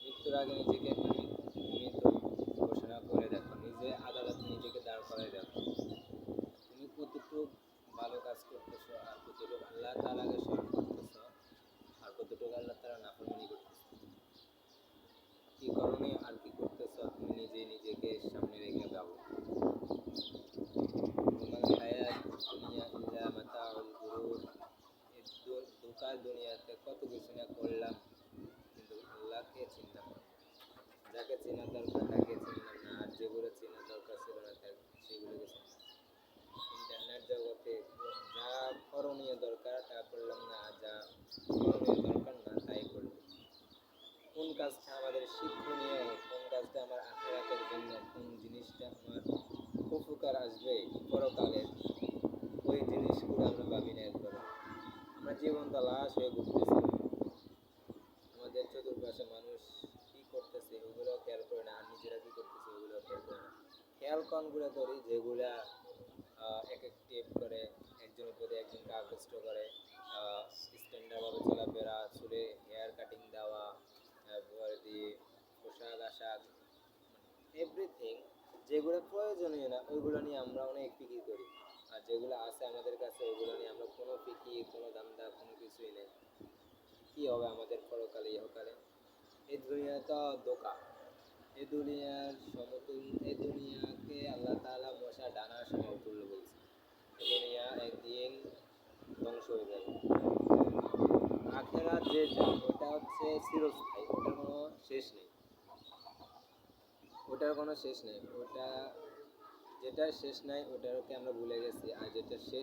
মৃত্যুর আগে নিজেকে মৃত ঘোষণা করে দেখো, নিজে আদালতে নিজেকে দাঁড় করায় দেখো, তুমি কতটুকু ভালো কাজ করতেছো আর কতটুকু আল্লাহ তাআলাকে স্মরণ করতেছো আর কতটুকু আল্লাহ তাআলা নাফরমানি করতেছো, কি করণীয় আর কি করতেছো, তুমি নিজেই নিজেকে সামনে রেখে ভাবো। ওমাল হায়াত দুনিয়া ইল্লা মাতাউল গুরুর, এই ধোঁকার দুনিয়াতে কত কিছু না করলাম কিন্তু আল্লাহকে চিনলাম না, যাকে চেনা দরকার তাকে চিনলাম না, আর যেগুলো চেনা দরকার ছিল না সেগুলোকে চিনলাম। ইন্টারনেট জগতে যা করণীয় দরকার তা করলাম না, আর যা করণীয় দরকার না তাই করলাম। কোন কাজটা আমাদের শিক্ষণীয়, কোন কাজটা আমার আখেরাতের জন্য, কোন জিনিসটা আমার উপকার আসবে পরকালে, ওই জিনিসগুলো আমরা ভাবি না একবার। আমরা জীবনটা লাশ হয়ে ঘুরতেছি, আমাদের চতুর্পাশে মানুষ কি করতেছে ওগুলো খেয়াল করে না, আর নিজেরা কি করতেছে ওগুলো খেয়াল করে না। খেয়াল কোনগুলো করি যেগুলা এক এক টেপ করে, একজনের প্রতি একজনকে আকৃষ্ট করে, স্ট্যান্ডার্ডভাবে চলাফেরা, চুলে হেয়ার কাটিং দেওয়া, তারপর দিয়ে পোশাক আশাক, এভরিথিং যেগুলো প্রয়োজনীয় না ওইগুলো নিয়ে আমরা অনেক ফিকির করি, আর যেগুলো আছে আমাদের কাছে ওইগুলো নিয়ে আমরা কোনো ফিকির, কোনো ধান্দা, কোনো কিছুই নেই। কী হবে আমাদের পরকালে ইহকালে? এই দুনিয়া তো ধোঁকা, এই দুনিয়ার সমতুল, এই দুনিয়াকে আল্লাহ তাআলা মশা ডানার সমতুল্য বলছে। এই দুনিয়া একদিন ধ্বংস হয়ে যাবে। আখেরাত যে যা ওটা হচ্ছে চিরস্থায়ী, ওটার কোনো শেষ নেই, ওটার কোনো শেষ নেই। ওটা যেটার শেষ নাই ওটাকে আমরা ভুলে গেছি, আর যেটা শেষ